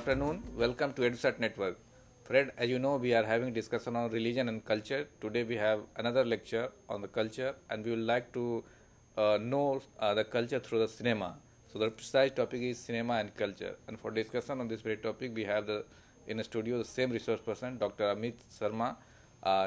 afternoon. Welcome to EduSat Network. Fred, as you know, we are having discussion on religion and culture. Today we have another lecture on the culture, and we would like to know the culture through the cinema. So the precise topic is cinema and culture. And for discussion on this very topic, we have in the studio the same resource person, Dr. Amit Sharma.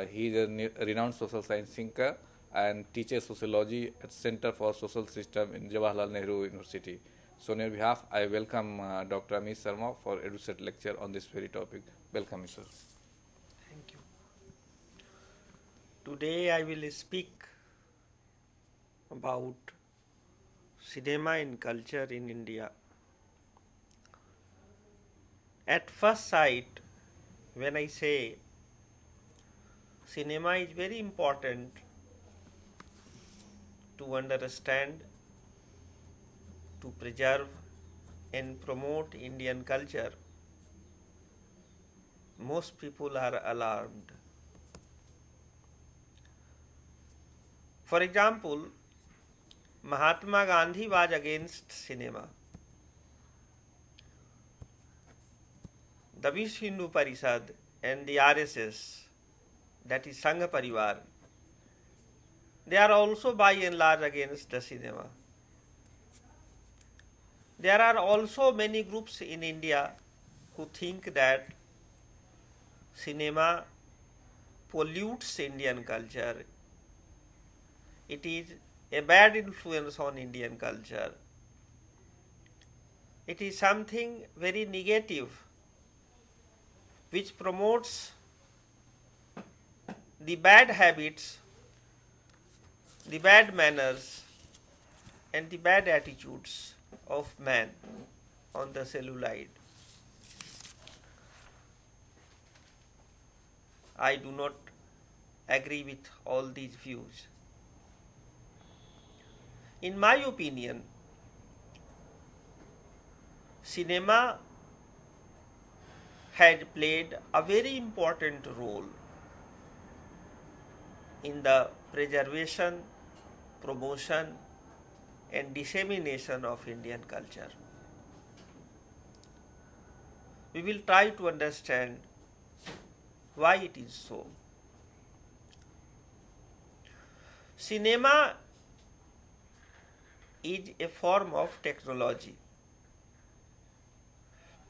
He is a renowned social science thinker and teaches sociology at Center for Social System in Jawaharlal Nehru University. So on your behalf, I welcome Dr. Amit Sharma for EduSet lecture on this very topic. Welcome, sir. Thank you. Today I will speak about cinema and culture in India. At first sight, when I say cinema is very important to understand, to preserve and promote Indian culture, most people are alarmed. For example, Mahatma Gandhi was against cinema. The Vishwa Hindu Parishad and the RSS, that is Sangha Parivar, they are also by and large against the cinema. There are also many groups in India who think that cinema pollutes Indian culture. It is a bad influence on Indian culture. It is something very negative which promotes the bad habits, the bad manners, and the bad attitudes of man on the celluloid. I do not agree with all these views. In my opinion, cinema had played a very important role in the preservation, promotion, and dissemination of Indian culture. We will try to understand why it is so. Cinema is a form of technology.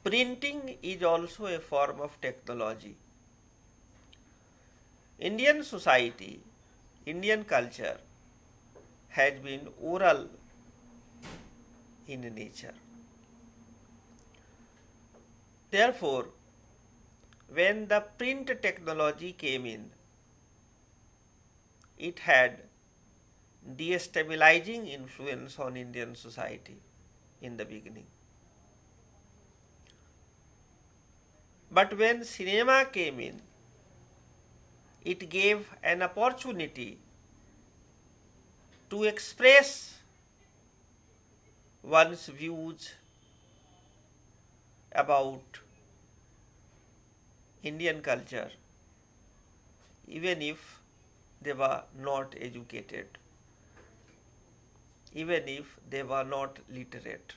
Printing is also a form of technology. Indian society, Indian culture has been oral in nature. Therefore, when the print technology came in, it had destabilizing influence on Indian society in the beginning. But when cinema came in, it gave an opportunity to express one's views about Indian culture, even if they were not educated, even if they were not literate.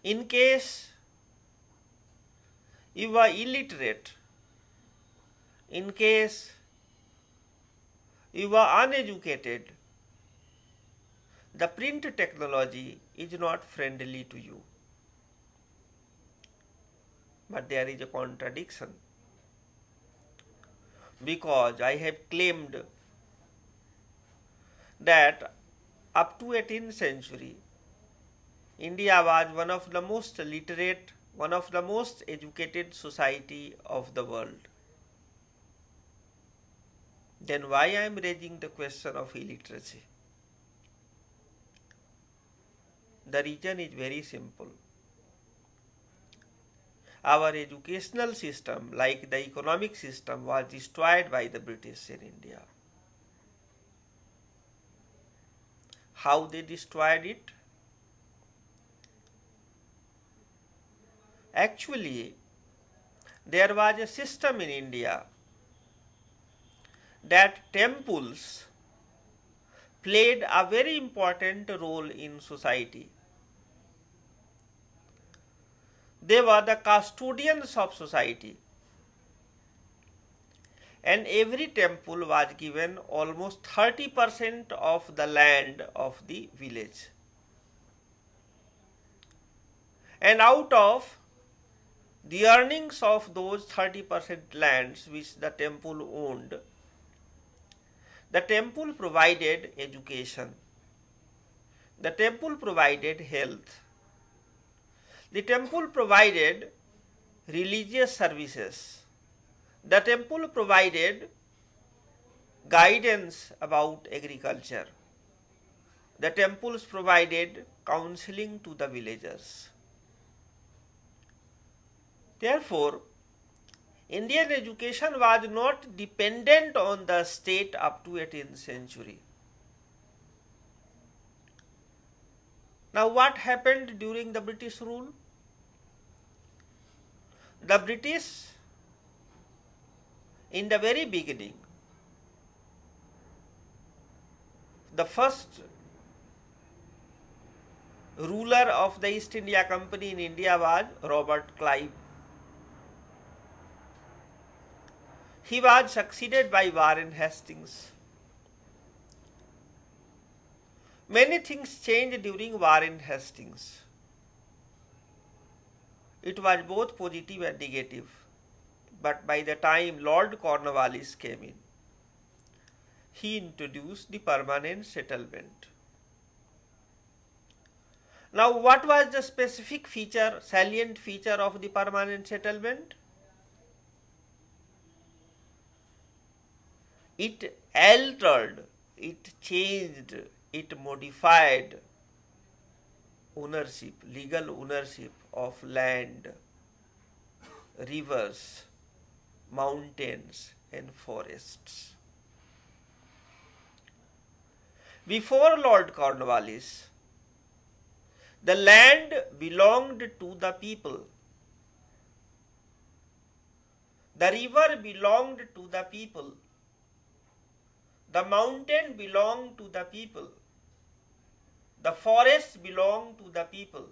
In case you were illiterate, in case you were uneducated, the print technology is not friendly to you. But there is a contradiction, because I have claimed that up to 18th century, India was one of the most literate, one of the most educated society of the world. Then why I am raising the question of illiteracy? The reason is very simple. Our educational system, like the economic system, was destroyed by the British in India. How they destroyed it? Actually, there was a system in India that temples played a very important role in society. They were the custodians of society, and every temple was given almost 30% of the land of the village. And out of the earnings of those 30% lands which the temple owned, the temple provided education, the temple provided health, the temple provided religious services, the temple provided guidance about agriculture, the temples provided counseling to the villagers. Therefore, Indian education was not dependent on the state up to 18th century. Now, what happened during the British rule? The British, in the very beginning, the first ruler of the East India Company in India was Robert Clive. He was succeeded by Warren Hastings. Many things changed during Warren Hastings. It was both positive and negative. But by the time Lord Cornwallis came in, he introduced the permanent settlement. Now, what was the specific feature, salient feature of the permanent settlement? It altered, it changed, it modified ownership, legal ownership of land, rivers, mountains and forests. Before Lord Cornwallis, the land belonged to the people. The river belonged to the people. The mountain belonged to the people. The forest belonged to the people.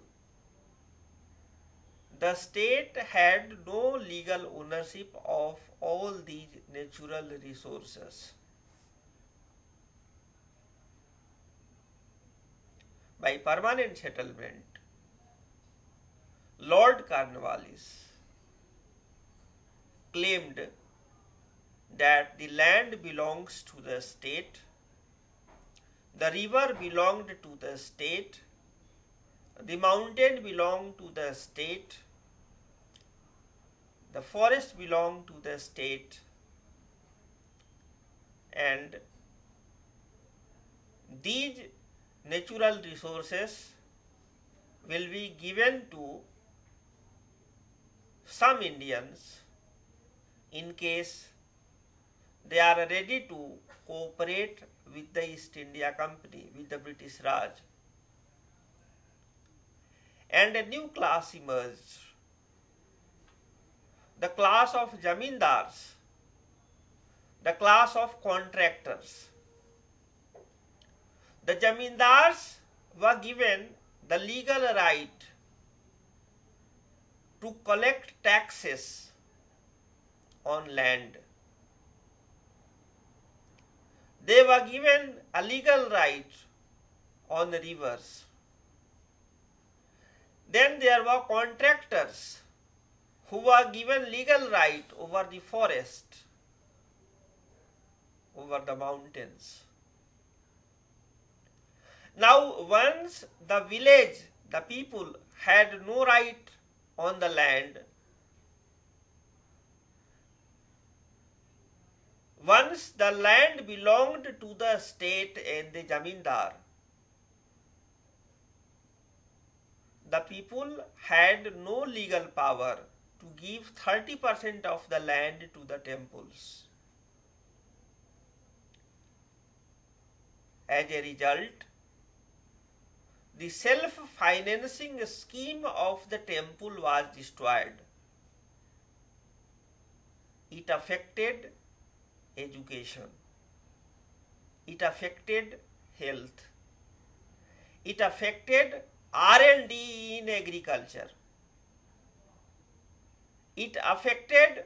The state had no legal ownership of all these natural resources. By permanent settlement, Lord Cornwallis claimed that the land belongs to the state, the river belonged to the state, the mountain belonged to the state, the forest belonged to the state, and these natural resources will be given to some Indians in case they are ready to cooperate with the East India Company, with the British Raj. And a new class emerged, the class of Jamindars, the class of contractors. The Jamindars were given the legal right to collect taxes on land. They were given a legal right on the rivers. Then there were contractors who were given legal right over the forest, over the mountains. Now, once the village, the people had no right on the land, once the land belonged to the state and the Jamindar, the people had no legal power to give 30% of the land to the temples. As a result, the self-financing scheme of the temple was destroyed. It affected education. It affected health. It affected R&D in agriculture. It affected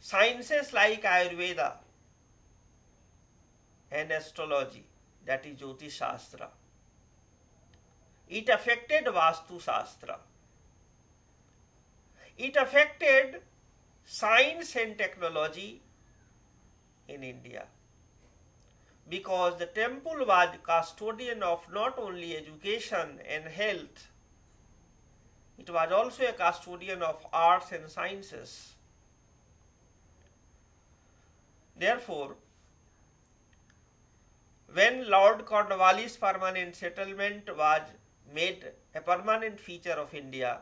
sciences like Ayurveda and astrology, that is Jyotish Shastra. It affected Vastu Shastra. It affected science and technology in India, because the temple was custodian of not only education and health, it was also a custodian of arts and sciences. Therefore, when Lord Cornwallis permanent settlement was made a permanent feature of India,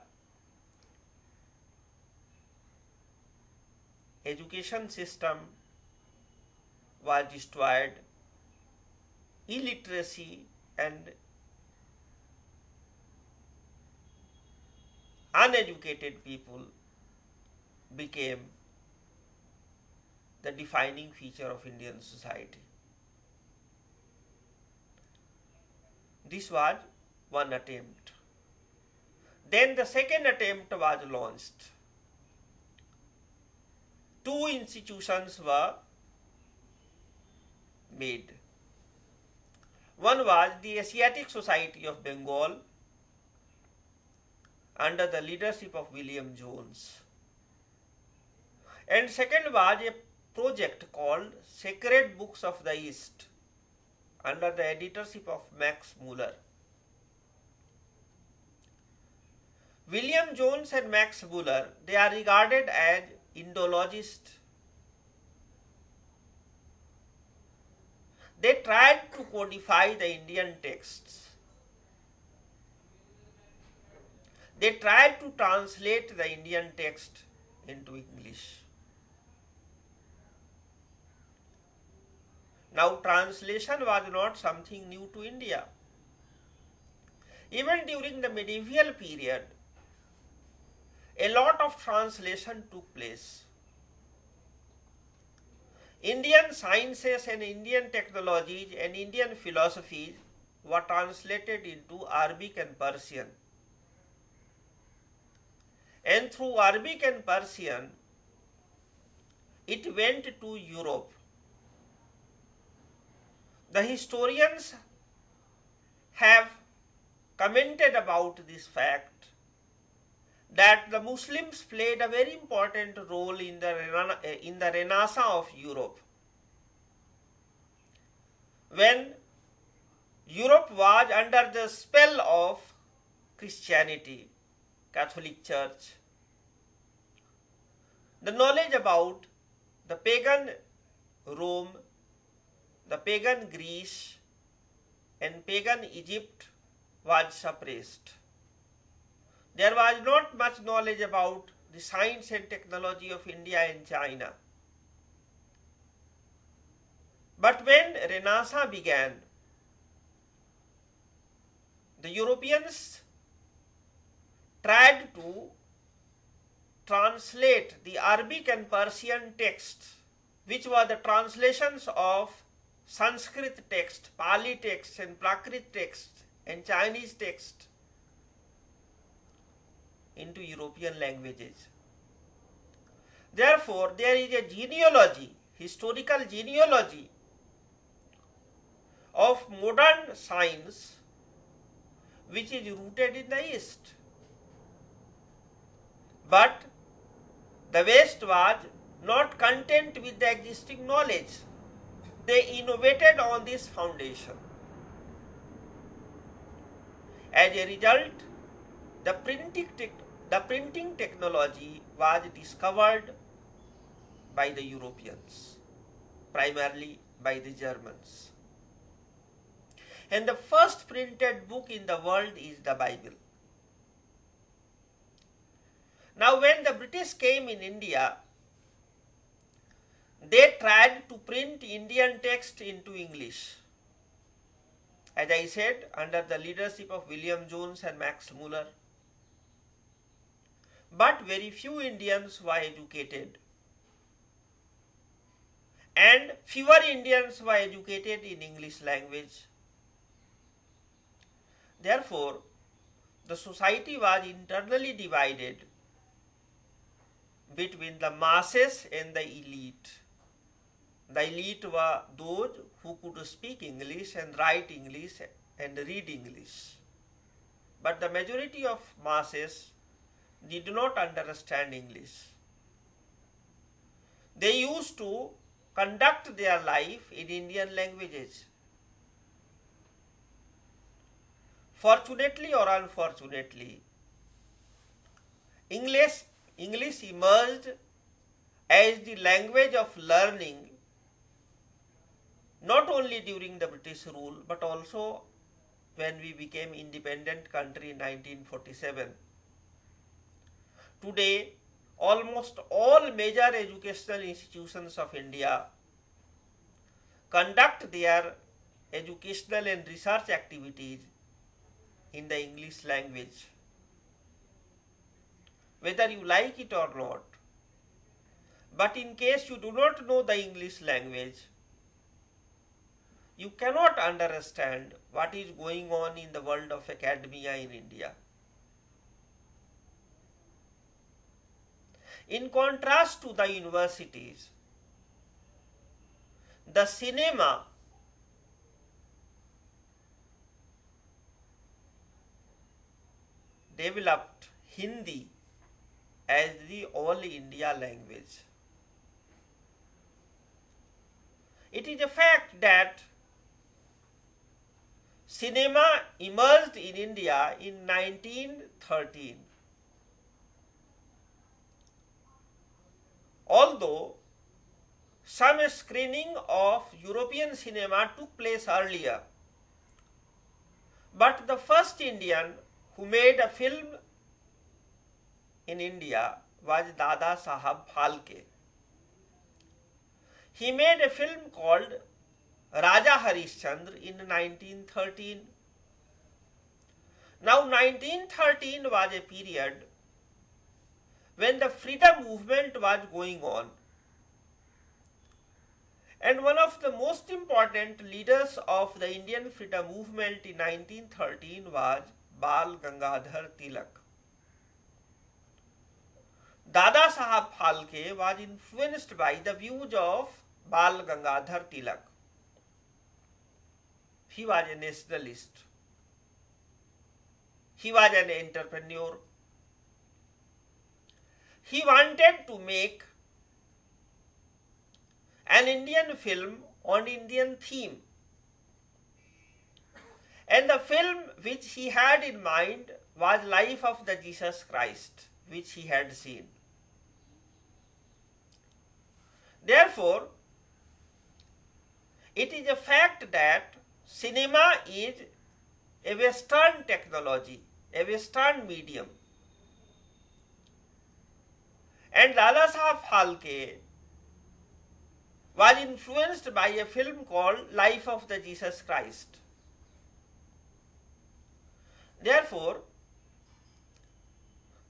education system was destroyed, illiteracy and uneducated people became the defining feature of Indian society. This was one attempt. Then the second attempt was launched. Two institutions were made. One was the Asiatic Society of Bengal under the leadership of William Jones, and second was a project called Sacred Books of the East under the editorship of Max Muller. William Jones and Max Muller, they are regarded as Indologists. They tried to codify the Indian texts. They tried to translate the Indian text into English. Now, translation was not something new to India. Even during the medieval period, a lot of translation took place. Indian sciences and Indian technologies and Indian philosophies were translated into Arabic and Persian. And through Arabic and Persian, it went to Europe. The historians have commented about this fact that the Muslims played a very important role in the Renaissance of Europe. When Europe was under the spell of Christianity, Catholic Church, the knowledge about the pagan Rome, the pagan Greece and pagan Egypt was suppressed. There was not much knowledge about the science and technology of India and China. But when Renaissance began, the Europeans tried to translate the Arabic and Persian texts, which were the translations of Sanskrit text, Pali text and Prakrit text and Chinese text into European languages. Therefore, there is a genealogy, historical genealogy of modern science which is rooted in the East. But the West was not content with the existing knowledge. They innovated on this foundation. As a result, the printing technology was discovered by the Europeans, primarily by the Germans. And the first printed book in the world is the Bible. Now, when the British came in India, they tried to print Indian text into English. As I said, under the leadership of William Jones and Max Muller. But very few Indians were educated, and fewer Indians were educated in English language. Therefore, the society was internally divided between the masses and the elite. The elite were those who could speak English and write English and read English. But the majority of masses did not understand English. They used to conduct their life in Indian languages. Fortunately or unfortunately, English emerged as the language of learning not only during the British rule but also when we became independent country in 1947. Today, almost all major educational institutions of India conduct their educational and research activities in the English language. Whether you like it or not. But in case you do not know the English language, you cannot understand what is going on in the world of academia in India. In contrast to the universities, the cinema developed Hindi as the all India language. It is a fact that cinema emerged in India in 1913. Although some screening of European cinema took place earlier, but the first Indian who made a film in India was Dada Sahab Phalke. He made a film called Raja Harishchandra in 1913. Now 1913 was a period when the freedom movement was going on. And one of the most important leaders of the Indian freedom movement in 1913 was Bal Gangadhar Tilak. Dada Sahab Phalke was influenced by the views of Bal Gangadhar Tilak. He was a nationalist. He was an entrepreneur. He wanted to make an Indian film on Indian theme. And the film which he had in mind was Life of the Jesus Christ, which he had seen. Therefore, it is a fact that cinema is a Western technology, a Western medium. And Dada Sahab Phalke was influenced by a film called Life of the Jesus Christ. Therefore,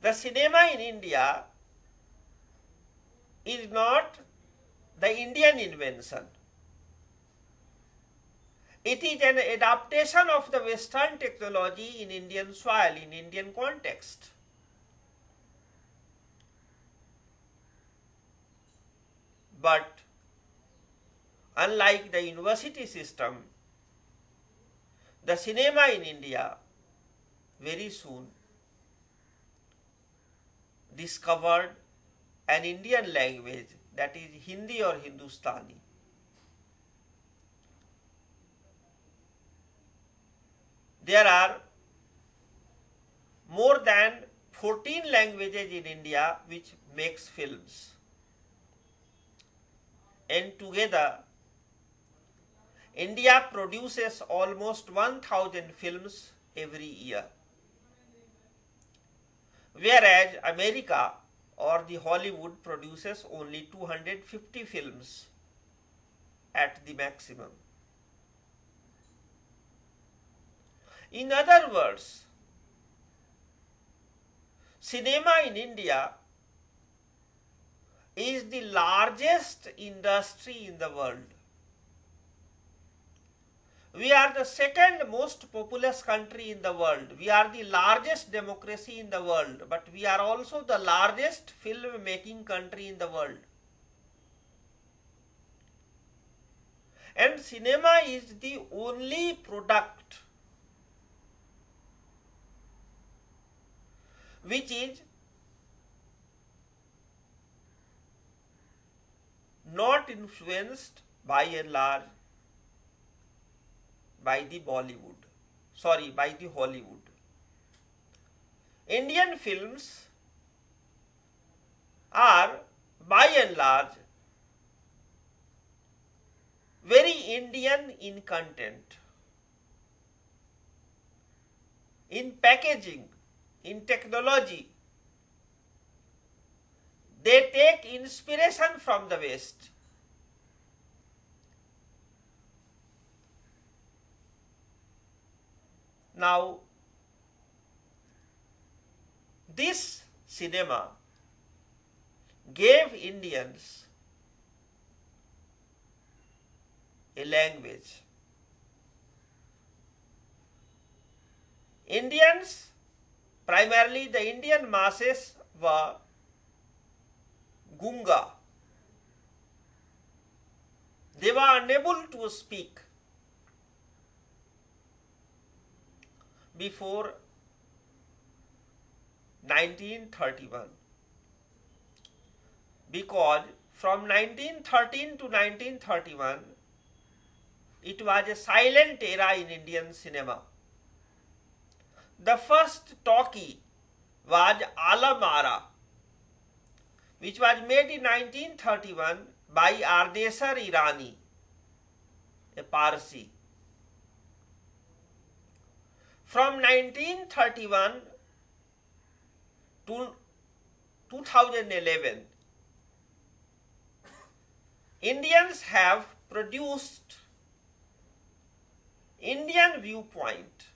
the cinema in India is not the Indian invention. It is an adaptation of the Western technology in Indian soil, in Indian context. But unlike the university system, the cinema in India very soon discovered an Indian language, that is Hindi or Hindustani. There are more than 14 languages in India which makes films. And together, India produces almost 1,000 films every year. Whereas America or the Hollywood produces only 250 films at the maximum. In other words, cinema in India is the largest industry in the world. We are the second most populous country in the world. We are the largest democracy in the world, but we are also the largest film making country in the world. And cinema is the only product which is not influenced by and large by the by the Hollywood. Indian films are by and large very Indian in content, in packaging, in technology. They take inspiration from the West. Now, this cinema gave Indians a language. Indians, primarily the Indian masses, were Gunga. They were unable to speak before 1931, because from 1913 to 1931 it was a silent era in Indian cinema. The first talkie was Alam Ara, which was made in 1931 by Ardeshir Irani, a Parsi. From 1931 to 2011, Indians have produced Indian viewpoint.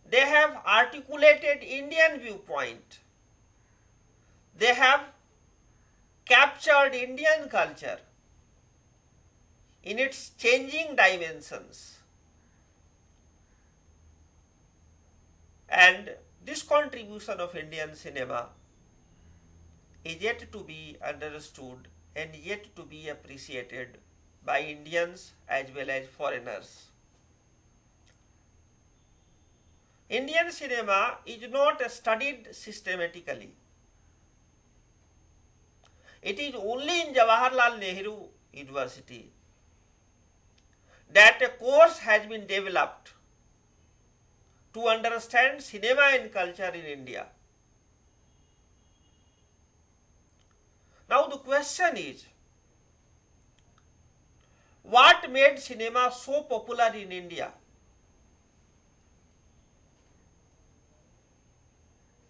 They have articulated Indian viewpoint. They have captured Indian culture in its changing dimensions. And this contribution of Indian cinema is yet to be understood and yet to be appreciated by Indians as well as foreigners. Indian cinema is not studied systematically. It is only in Jawaharlal Nehru University that a course has been developed to understand cinema and culture in India. Now the question is, what made cinema so popular in India?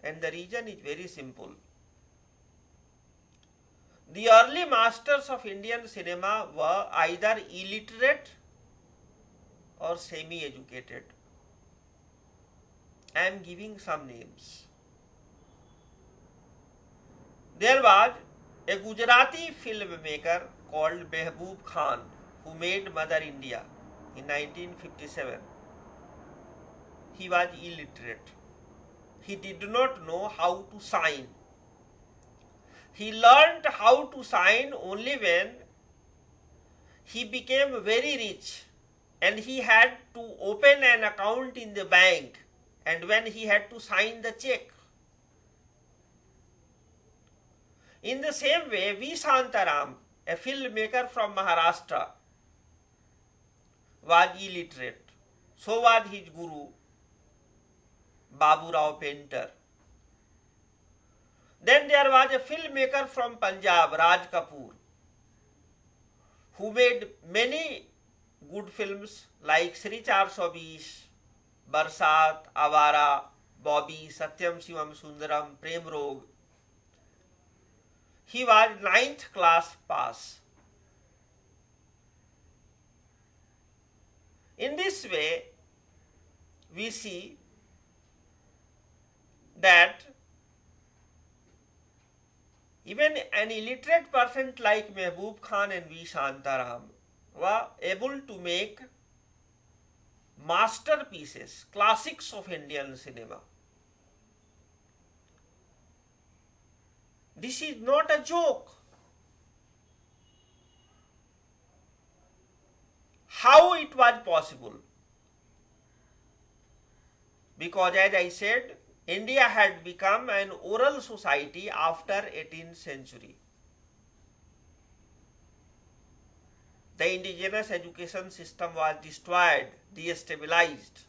And the reason is very simple. The early masters of Indian cinema were either illiterate or semi-educated. I am giving some names. There was a Gujarati filmmaker called Mehboob Khan who made Mother India in 1957. He was illiterate. He did not know how to sign. He learned how to sign only when he became very rich and he had to open an account in the bank and when he had to sign the check. In the same way, V. Shantaram, a filmmaker from Maharashtra, was illiterate. So was his guru, Babu Rao Painter. Then there was a filmmaker from Punjab, Raj Kapoor, who made many good films like Shri 420, Barsat, Avara, Bobby, Satyam Shivam Sundaram, Prem Rog. He was 9th class pass. In this way, we see that even an illiterate person like Mehboob Khan and V. Shantaram were able to make masterpieces, classics of Indian cinema. This is not a joke. How it was possible? Because as I said, India had become an oral society after 18th century. The indigenous education system was destroyed, destabilized.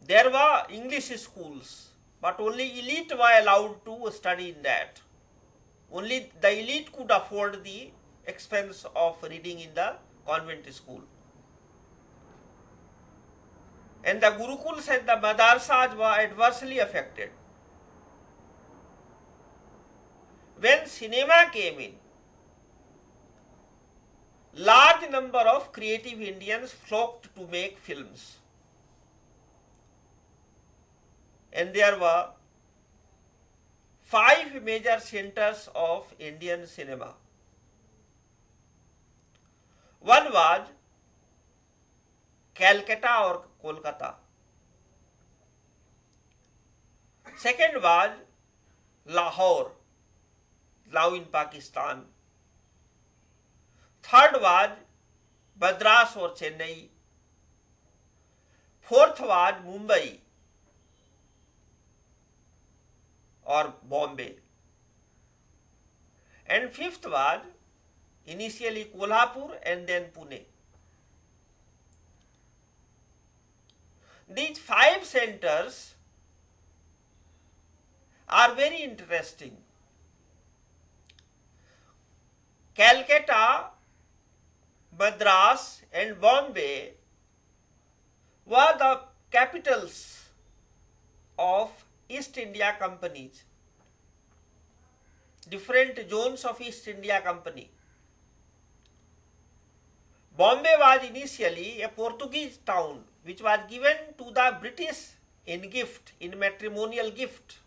There were English schools, but only elite were allowed to study in that. Only the elite could afford the expense of reading in the convent school. And the Gurukuls and the Madarsas were adversely affected. When cinema came in, large number of creative Indians flocked to make films. And there were 5 major centers of Indian cinema. One was Calcutta or Kolkata. Second was Lahore, now in Pakistan. Third was Madras or Chennai. Fourth was Mumbai or Bombay. And fifth was initially Kolhapur and then Pune. These 5 centers are very interesting. Calcutta, Madras and Bombay were the capitals of East India companies, different zones of East India Company. Bombay was initially a Portuguese town which was given to the British in gift, in matrimonial gift.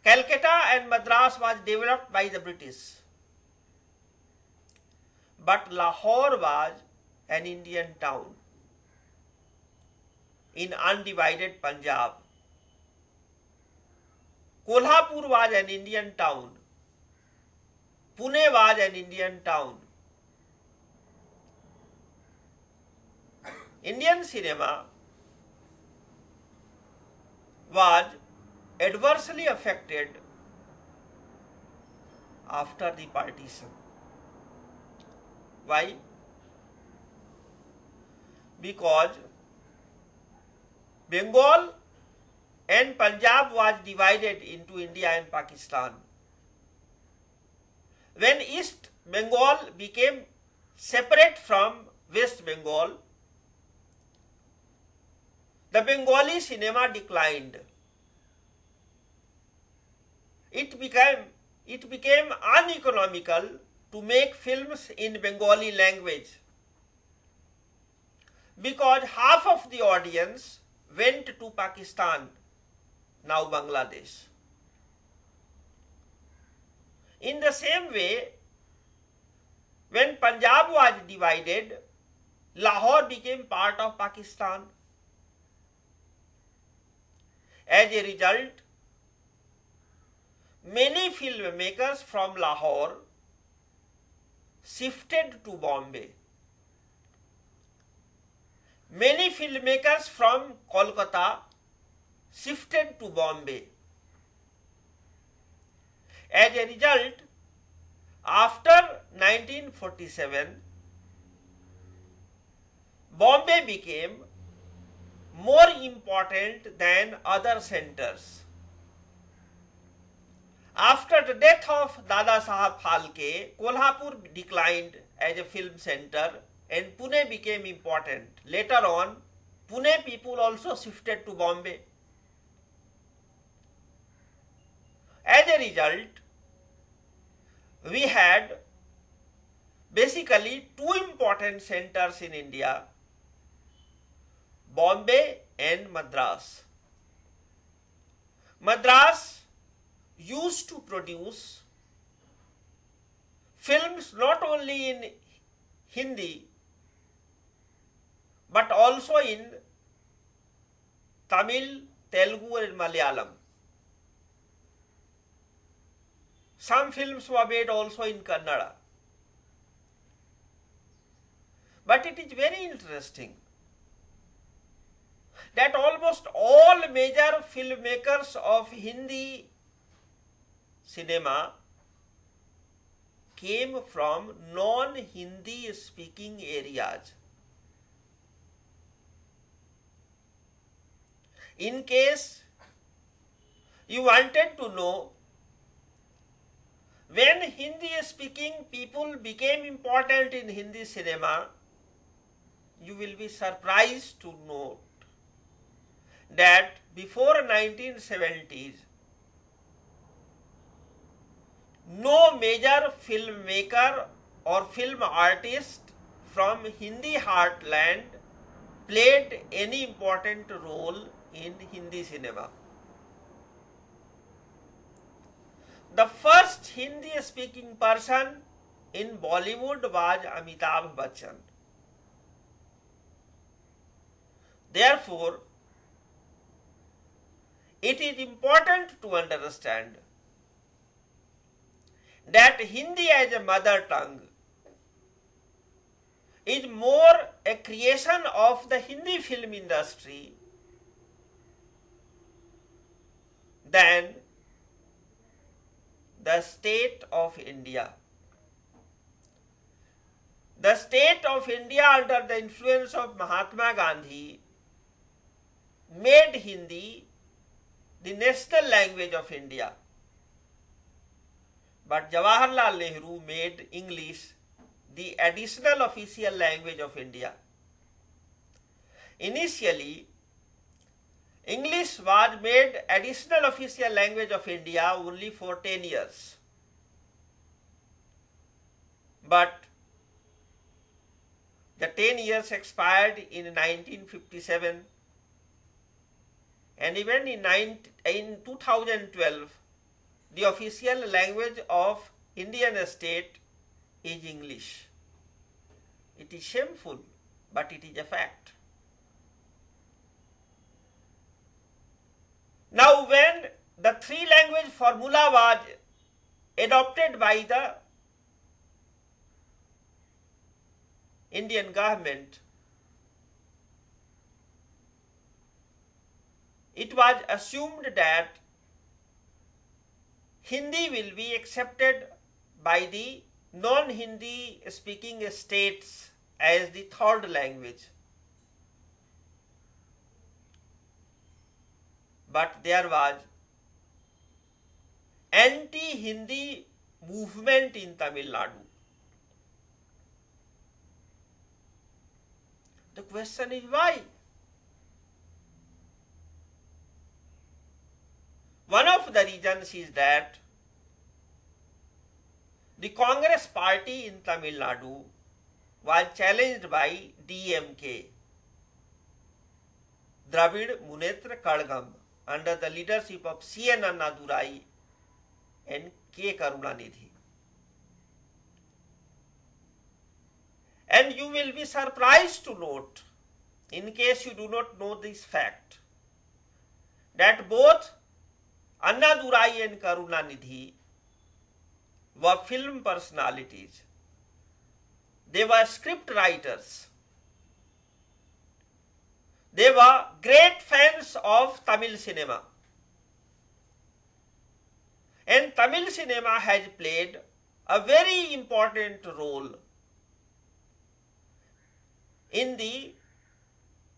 Calcutta and Madras was developed by the British. But Lahore was an Indian town in undivided Punjab. Kolhapur was an Indian town. Pune was an Indian town. Indian cinema was adversely affected after the partition. Why? Because Bengal and Punjab was divided into India and Pakistan. When East Bengal became separate from West Bengal, the Bengali cinema declined. It became uneconomical to make films in Bengali language because half of the audience went to Pakistan, now Bangladesh. In the same way, when Punjab was divided, Lahore became part of Pakistan. As a result, many filmmakers from Lahore shifted to Bombay. Many filmmakers from Kolkata shifted to Bombay. As a result, after 1947, Bombay became more important than other centers. After the death of Dada Saheb Phalke, Kolhapur declined as a film center and Pune became important. Later on, Pune people also shifted to Bombay. As a result, we had basically 2 important centers in India, Bombay and Madras. Madras used to produce films not only in Hindi but also in Tamil, Telugu and Malayalam. Some films were made also in Kannada. But it is very interesting that almost all major filmmakers of Hindi cinema came from non-Hindi speaking areas. In case you wanted to know when Hindi speaking people became important in Hindi cinema, you will be surprised to note that before 1970s, no major filmmaker or film artist from Hindi heartland played any important role in Hindi cinema. The first Hindi speaking person in Bollywood was Amitabh Bachchan. Therefore, it is important to understand that Hindi as a mother tongue is more a creation of the Hindi film industry than the state of India. The state of India under the influence of Mahatma Gandhi made Hindi the national language of India. But Jawaharlal Nehru made English the additional official language of India. Initially, English was made additional official language of India only for 10 years. But the 10 years expired in 1957, and even in 2012, the official language of Indian state is English. It is shameful, but it is a fact. Now, when the three language formula was adopted by the Indian government, it was assumed that Hindi will be accepted by the non-Hindi speaking states as the third language. But there was anti-Hindi movement in Tamil Nadu. The question is why? One of the reasons is that the Congress party in Tamil Nadu was challenged by DMK, Dravid Munnetra Kazhagam, under the leadership of C.N. Annadurai and K. Karunanidhi. And you will be surprised to note, in case you do not know this fact, that both Annadurai and Karunanidhi were film personalities. They were script writers. They were great fans of Tamil cinema. And Tamil cinema has played a very important role in the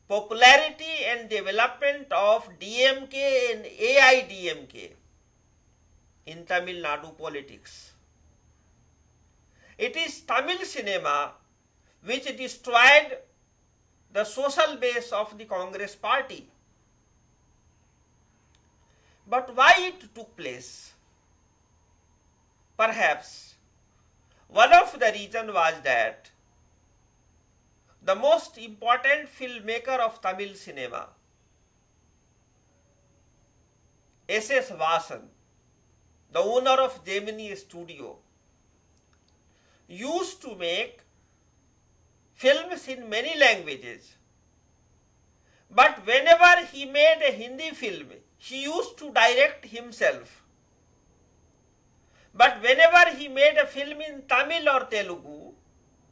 popularity and development of DMK and AIDMK in Tamil Nadu politics. It is Tamil cinema which destroyed the social base of the Congress party. But why it took place? Perhaps one of the reasons was that the most important filmmaker of Tamil cinema, S.S. Vasan, the owner of Gemini Studio, used to make films in many languages. But whenever he made a Hindi film, he used to direct himself. But whenever he made a film in Tamil or Telugu,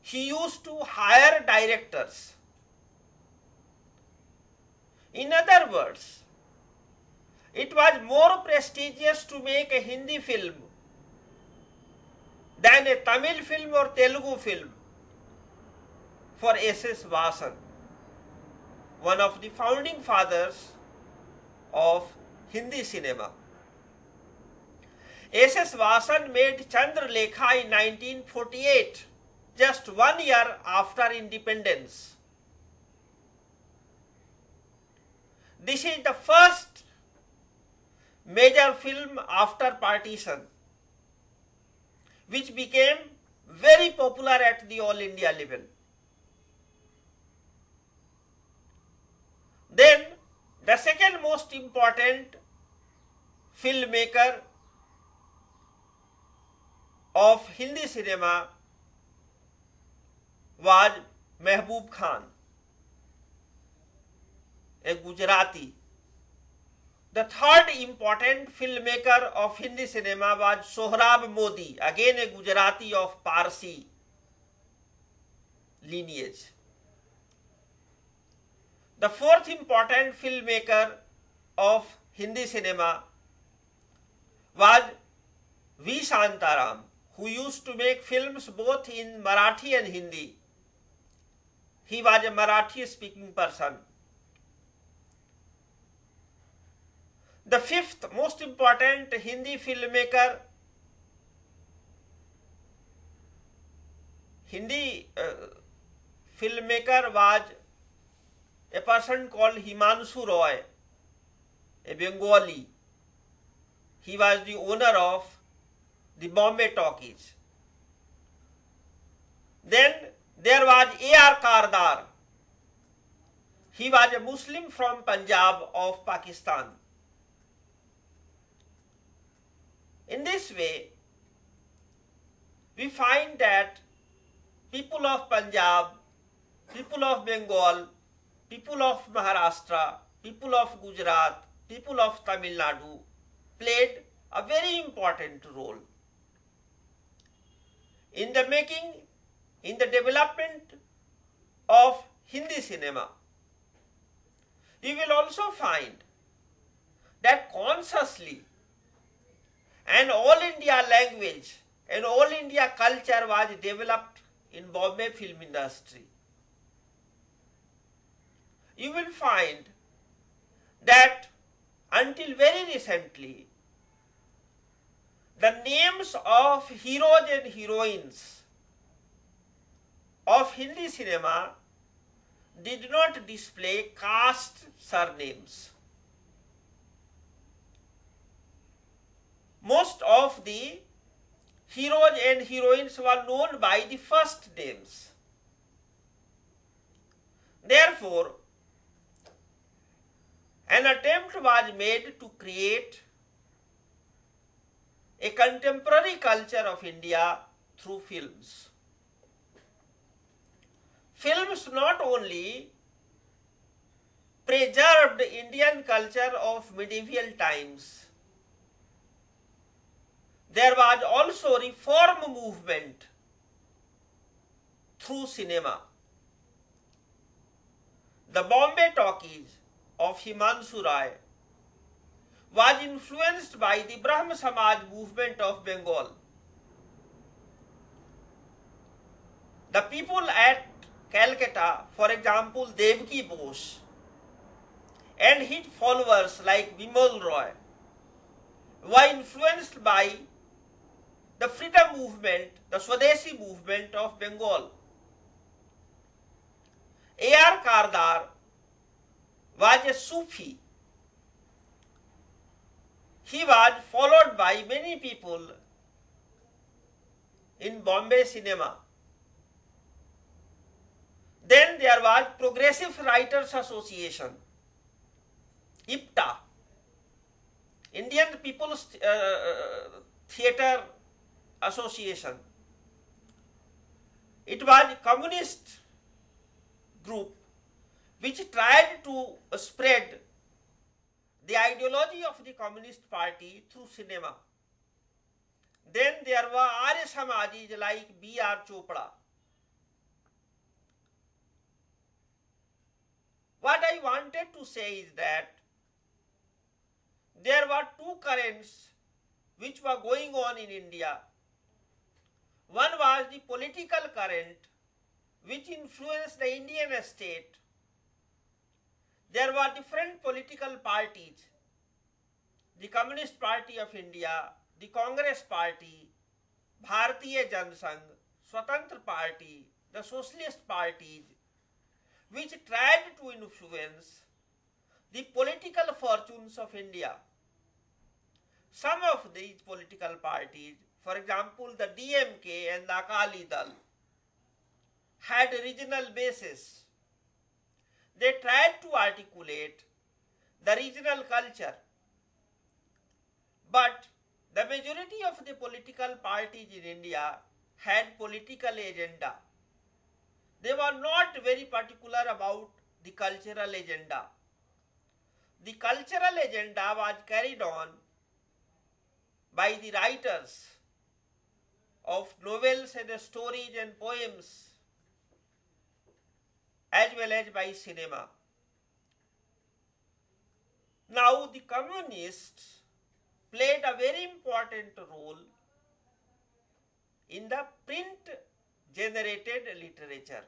he used to hire directors. In other words, it was more prestigious to make a Hindi film than a Tamil film or Telugu film for S.S. Vasan, one of the founding fathers of Hindi cinema. S.S. Vasan made Chandralekha in 1948, just 1 year after independence. This is the first major film after partition, which became very popular at the All India level. Then the second most important filmmaker of Hindi cinema was Mehboob Khan, a Gujarati. The third important filmmaker of Hindi cinema was Sohrab Modi, again a Gujarati of Parsi lineage. The fourth important filmmaker of Hindi cinema was V. Shantaram, who used to make films both in Marathi and Hindi. He was a Marathi speaking person. The fifth most important Hindi filmmaker, was a person called Himanshu Roy, a Bengali. He was the owner of the Bombay Talkies. Then there was A.R. Kardar. He was a Muslim from Punjab of Pakistan. In this way, we find that people of Punjab, people of Bengal, people of Maharashtra, people of Gujarat, people of Tamil Nadu played a very important role in the making, in the development of Hindi cinema. You will also find that consciously an all India language and all India culture was developed in Bombay film industry. You will find that until very recently, the names of heroes and heroines of Hindi cinema did not display caste surnames. Most of the heroes and heroines were known by the first names. Therefore, an attempt was made to create a contemporary culture of India through films. Films not only preserved Indian culture of medieval times, there was also reform movement through cinema. The Bombay Talkies of Himanshu Roy was influenced by the Brahma Samaj movement of Bengal. The people at Calcutta, for example, Devki Bose, and his followers like Bimal Roy, were influenced by the freedom movement, the Swadeshi movement of Bengal. A.R. Kardar was a Sufi. He was followed by many people in Bombay cinema. Then there was Progressive Writers Association, IPTA, Indian People's Theatre Association, It was a communist group which tried to spread the ideology of the Communist Party through cinema. Then there were Arya Samajis like B.R. Chopra. What I wanted to say is that there were two currents which were going on in India. One was the political current which influenced the Indian state. There were different political parties, the Communist Party of India, the Congress Party, Bharatiya Janasangh, Swatantra Party, the Socialist parties, which tried to influence the political fortunes of India. Some of these political parties, for example the DMK and the Akali Dal, had regional bases. They tried to articulate the regional culture, but the majority of the political parties in India had political agenda. They were not very particular about the cultural agenda. The cultural agenda was carried on by the writers of novels and stories and poems, as well as by cinema. Now the communists played a very important role in the print generated literature.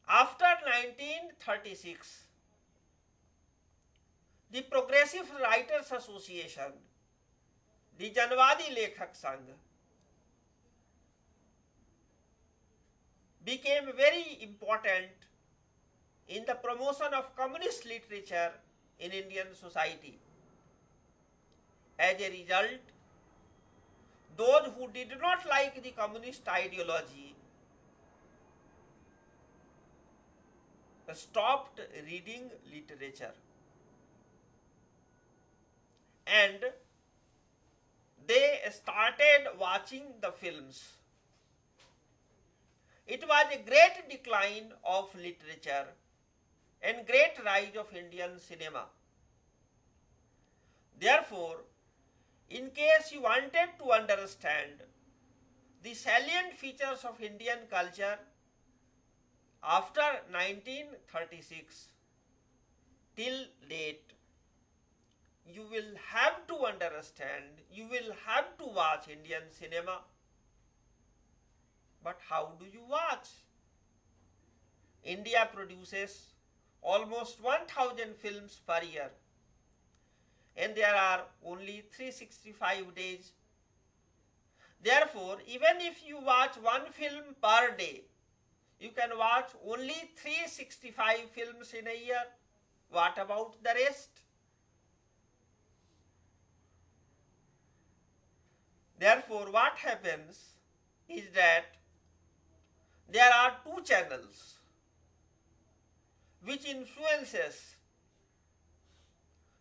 After 1936, the Progressive Writers Association, the Janwadi Lekhak Sangh, became very important in the promotion of communist literature in Indian society. As a result, those who did not like the communist ideology stopped reading literature and they started watching the films. It was a great decline of literature and great rise of Indian cinema. Therefore, in case you wanted to understand the salient features of Indian culture after 1936 till date, you will have to understand, you will have to watch Indian cinema. But how do you watch? India produces almost 1000 films per year, and there are only 365 days. Therefore, even if you watch one film per day, you can watch only 365 films in a year. What about the rest? Therefore, what happens is that there are two channels which influences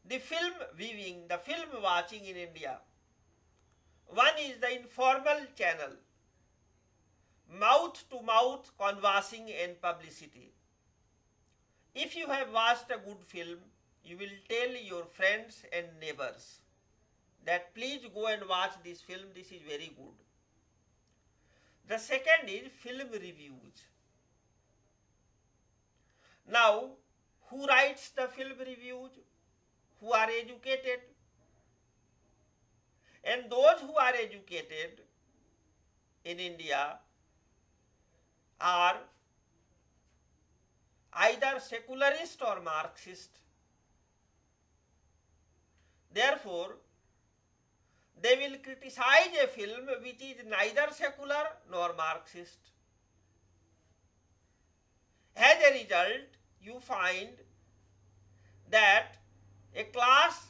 the film viewing, the film watching in India. One is the informal channel, mouth-to-mouth canvassing and publicity. If you have watched a good film, you will tell your friends and neighbors that please go and watch this film, this is very good. The second is film reviews. Now, who writes the film reviews? Who are educated? And those who are educated in India are either secularist or Marxist. Therefore, they will criticize a film which is neither secular nor Marxist. As a result, you find that a class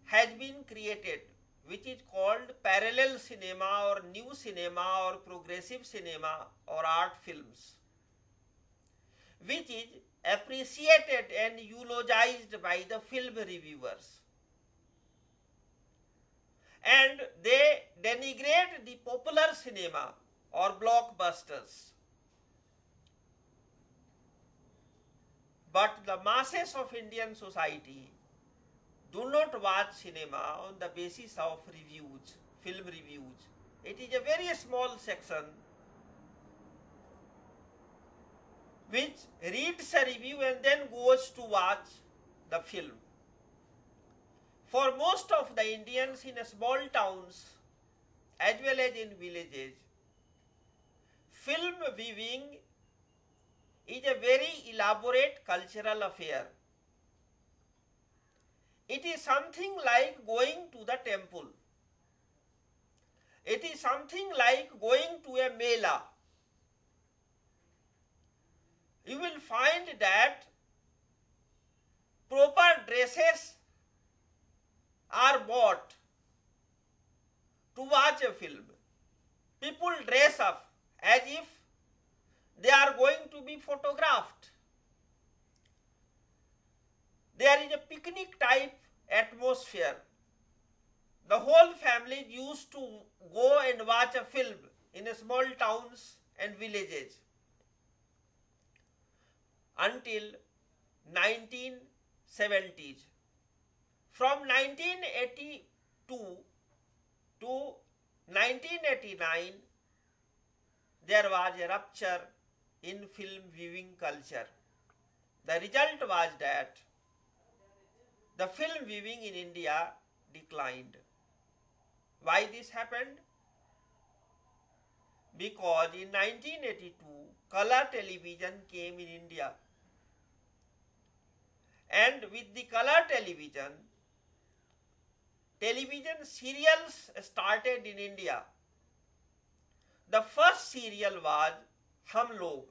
has been created which is called parallel cinema or new cinema or progressive cinema or art films, which is appreciated and eulogized by the film reviewers. And they denigrate denigrate the popular cinema or blockbusters. But the masses of Indian society do not watch cinema on the basis of reviews, film reviews. It is a very small section which reads a review and then goes to watch the film. For most of the Indians in small towns as well as in villages, film viewing is a very elaborate cultural affair. It is something like going to the temple. It is something like going to a mela. You will find that proper dresses are bought to watch a film. People dress up as if they are going to be photographed. There is a picnic type atmosphere. The whole family used to go and watch a film in small towns and villages until 1970s. From 1982 to 1989, there was a rupture in film viewing culture. The result was that the film viewing in India declined. Why this happened? Because in 1982, color television came in India. And with the color television, television serials started in India. The first serial was Hum Log.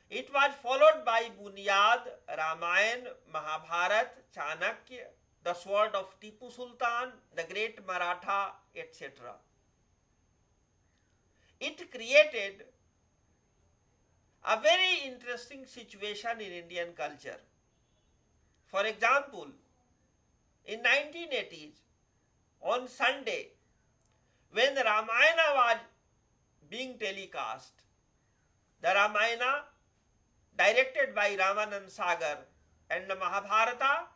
It was followed by Bunyad, Ramayan, Mahabharat, Chanakya, The Sword of Tipu Sultan, The Great Maratha, etc. It created a very interesting situation in Indian culture. For example, in 1980s, on Sunday, when the Ramayana was being telecast, the Ramayana directed by Ramanand Sagar and the Mahabharata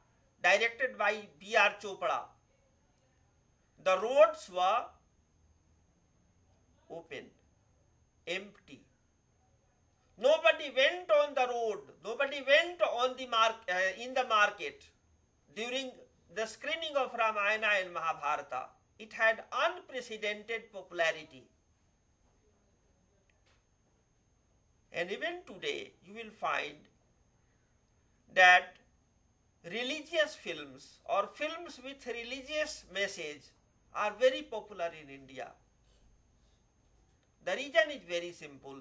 directed by B.R. Chopra, the roads were open, empty. Nobody went on the road, nobody went on the in the market during the screening of Ramayana and Mahabharata. It had unprecedented popularity. And even today, you will find that religious films or films with religious message are very popular in India. The reason is very simple.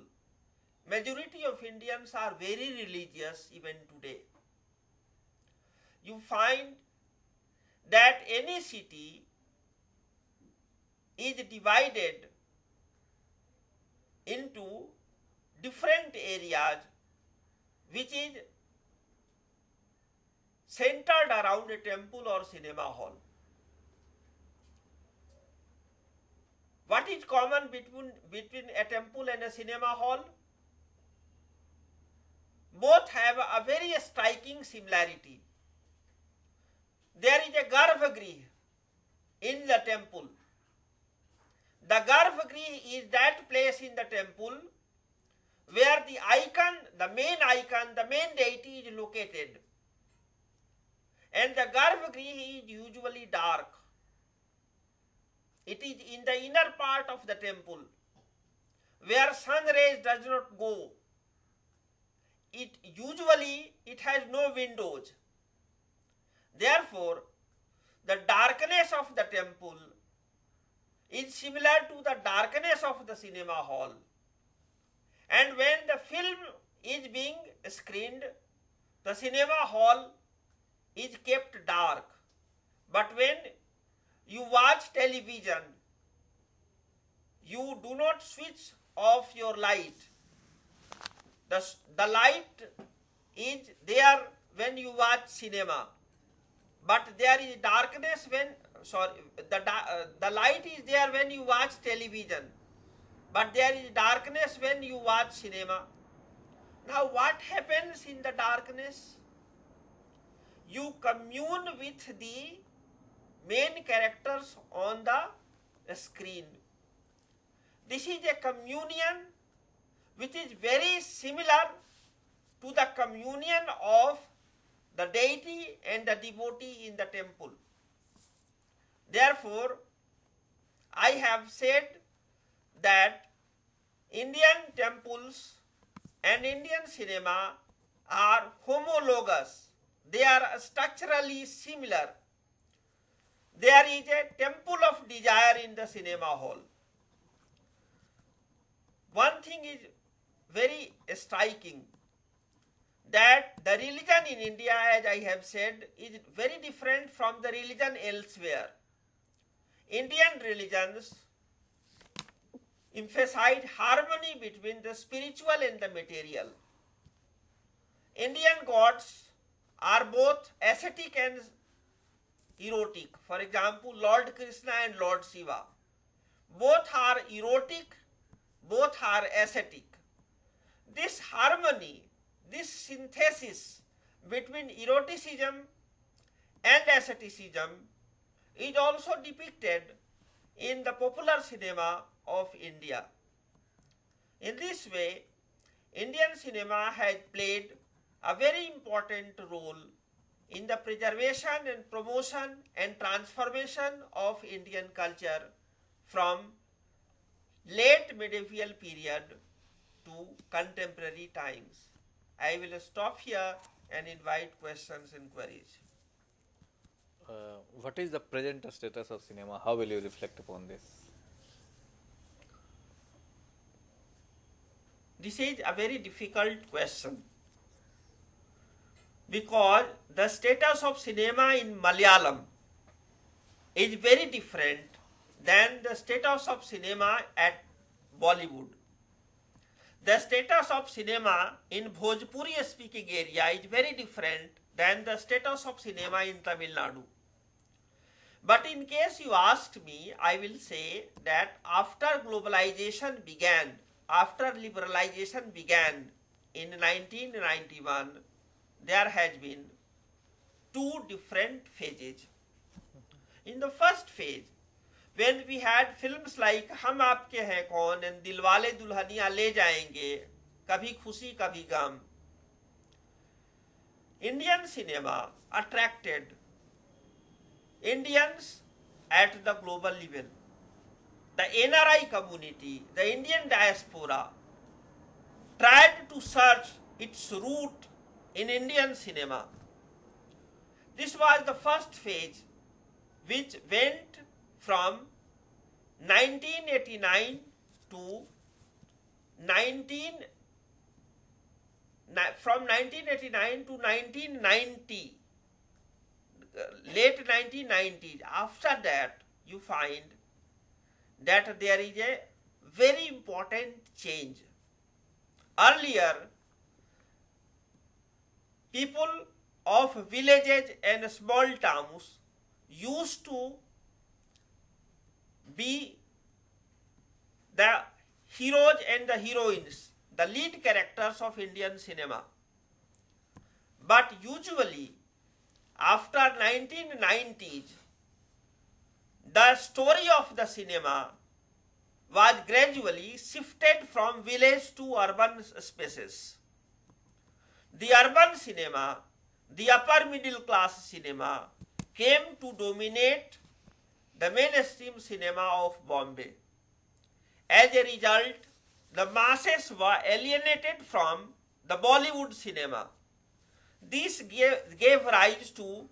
Majority of Indians are very religious even today. You find that any city is divided into different areas which is centered around a temple or cinema hall. What is common between a temple and a cinema hall? Both have a very striking similarity. There is a Garbhagriha in the temple. The Garbhagriha is that place in the temple where the icon, the main deity is located. And the Garbhagriha is usually dark. It is in the inner part of the temple where sun rays does not go. It has no windows. Therefore, the darkness of the temple is similar to the darkness of the cinema hall. And when the film is being screened, the cinema hall is kept dark. But when you watch television, you do not switch off your light. The light is there when you watch cinema, but there is darkness when the light is there when you watch television, but there is darkness when you watch cinema. Now what happens in the darkness? You commune with the main characters on the screen. This is a communion which is very similar to the communion of the deity and the devotee in the temple. Therefore, I have said that Indian temples and Indian cinema are homologous. They are structurally similar. There is a temple of desire in the cinema hall. One thing is very striking, that the religion in India, as I have said, is very different from the religion elsewhere. Indian religions emphasize harmony between the spiritual and the material. Indian gods are both ascetic and erotic. For example, Lord Krishna and Lord Shiva. Both are erotic, both are ascetic. This harmony, this synthesis between eroticism and asceticism is also depicted in the popular cinema of India. In this way, Indian cinema has played a very important role in the preservation and promotion and transformation of Indian culture from late medieval period to contemporary times. I will stop here and invite questions and queries. What is the present status of cinema? How will you reflect upon this? This is a very difficult question, because the status of cinema in Malayalam is very different than the status of cinema at Bollywood. The status of cinema in Bhojpuri speaking area is very different than the status of cinema in Tamil Nadu. But in case you asked me, I will say that after globalization began, after liberalization began in 1991, there has been two different phases. In the first phase, when we had films like Hum Aapke Hain Kaun and Dilwale Dulhaniya Le Jayenge, Kabhi Khushi Kabhi Gum, Indian cinema attracted Indians at the global level. The NRI community, the Indian diaspora, tried to search its root in Indian cinema. This was the first phase, which went from 1989 to 1990, late 1990s. After that, you find that there is a very important change. Earlier, people of villages and small towns used to be the heroes and the heroines, the lead characters of Indian cinema. But usually, after 1990s, the story of the cinema was gradually shifted from village to urban spaces. The urban cinema, the upper middle class cinema, came to dominate the mainstream cinema of Bombay. As a result, the masses were alienated from the Bollywood cinema. This gave rise to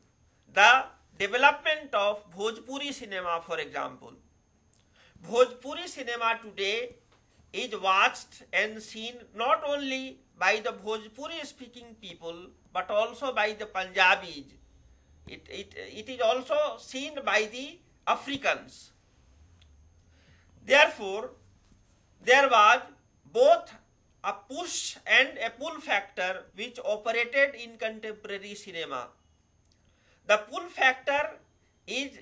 the development of Bhojpuri cinema, for example. Bhojpuri cinema today is watched and seen not only by the Bhojpuri speaking people but also by the Punjabis. It is also seen by the Africans. Therefore, there was both a push and a pull factor which operated in contemporary cinema. The pull factor is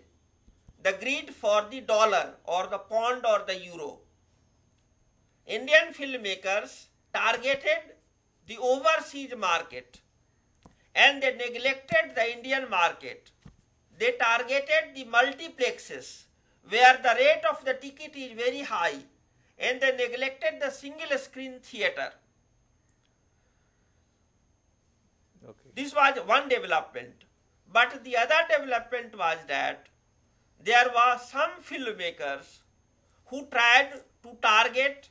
the greed for the dollar or the pound or the euro. Indian filmmakers targeted the overseas market and they neglected the Indian market. They targeted the multiplexes where the rate of the ticket is very high, and they neglected the single screen theatre. Okay. This was one development. But the other development was that there were some filmmakers who tried to target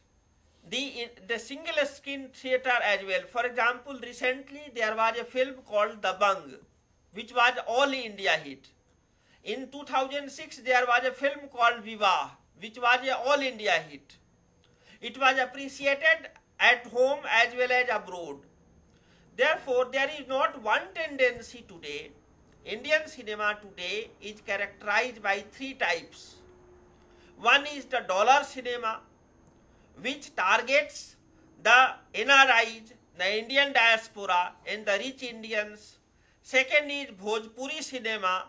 the single screen theatre as well. For example, recently there was a film called Dabangg, which was all India hit. In 2006 there was a film called Vivah, which was a all India hit. It was appreciated at home as well as abroad. Therefore, there is not one tendency today. Indian cinema today is characterized by three types. One is the dollar cinema, which targets the NRIs, the Indian diaspora and the rich Indians. Second is Bhojpuri cinema.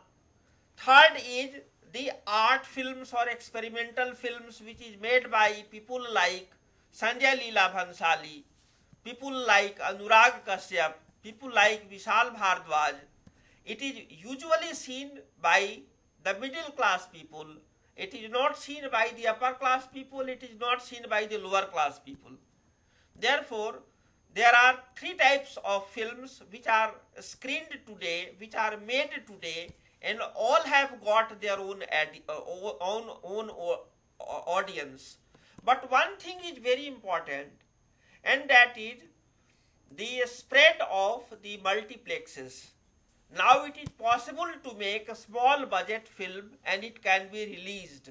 Third is the art films or experimental films which is made by people like Sanjay Leela Bhansali, people like Anurag Kashyap, people like Vishal Bhardwaj. It is usually seen by the middle class people. It is not seen by the upper class people. It is not seen by the lower class people. Therefore, there are three types of films which are screened today, which are made today, and all have got their own audience. But one thing is very important, and that is the spread of the multiplexes. Now it is possible to make a small budget film and it can be released.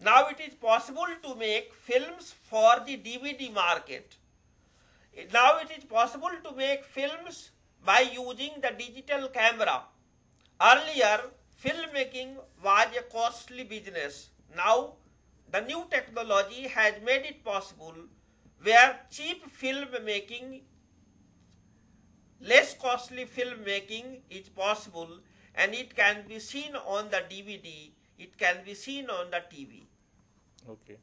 Now it is possible to make films for the DVD market. Now it is possible to make films by using the digital camera. Earlier, filmmaking was a costly business. Now the new technology has made it possible where cheap filmmaking, less costly filmmaking is possible, and it can be seen on the DVD, it can be seen on the TV. Okay.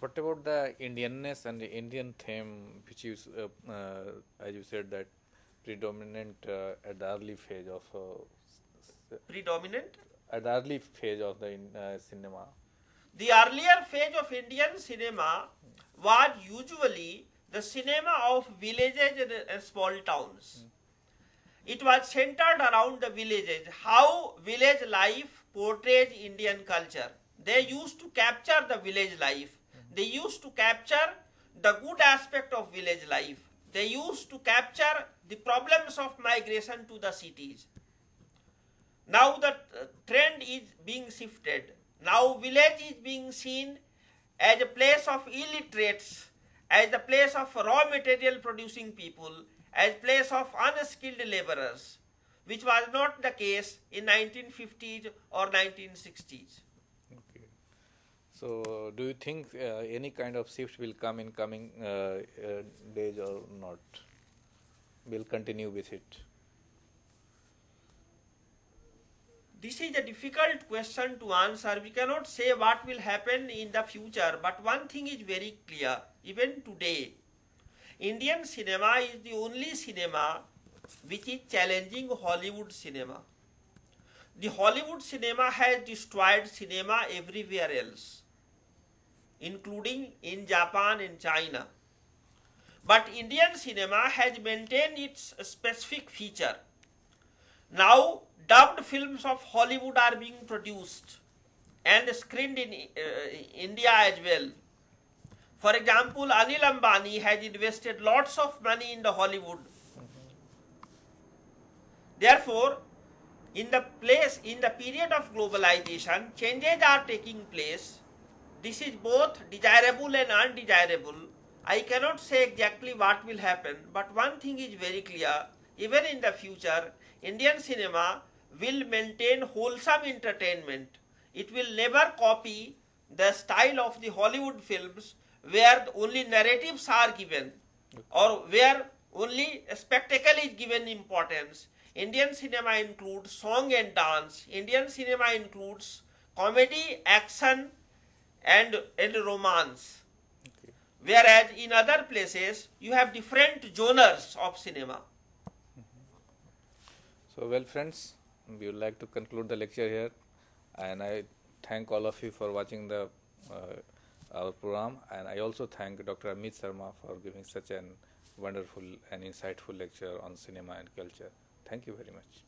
What about the Indianness and the Indian theme, which is, as you said, that predominant at the early phase of Predominant? At the early phase of the cinema. The earlier phase of Indian cinema was usually the cinema of villages and small towns. It was centered around the villages, how village life portrays Indian culture. They used to capture the village life. They used to capture the good aspect of village life. They used to capture the problems of migration to the cities. Now the trend is being shifted. Now village is being seen as a place of illiterates, as a place of raw material producing people, as a place of unskilled laborers, which was not the case in 1950s or 1960s. Okay. So, do you think any kind of shift will come in coming days or not? Will continue with it? This is a difficult question to answer. We cannot say what will happen in the future, but one thing is very clear. Even today, Indian cinema is the only cinema which is challenging Hollywood cinema. The Hollywood cinema has destroyed cinema everywhere else, including in Japan and China. But Indian cinema has maintained its specific feature. Now, dubbed films of Hollywood are being produced and screened in India as well. For example, Anil Ambani has invested lots of money in the Hollywood. Therefore, in the period of globalization, changes are taking place. This is both desirable and undesirable. I cannot say exactly what will happen, but one thing is very clear. Even in the future, Indian cinema will maintain wholesome entertainment. It will never copy the style of the Hollywood films where only narratives are given or where only spectacle is given importance. Indian cinema includes song and dance. Indian cinema includes comedy, action, and romance. Okay. Whereas in other places you have different genres of cinema. So, well, friends, we would like to conclude the lecture here, and I thank all of you for watching the our program, and I also thank Dr. Amit Sharma for giving such an wonderful and insightful lecture on cinema and culture. Thank you very much.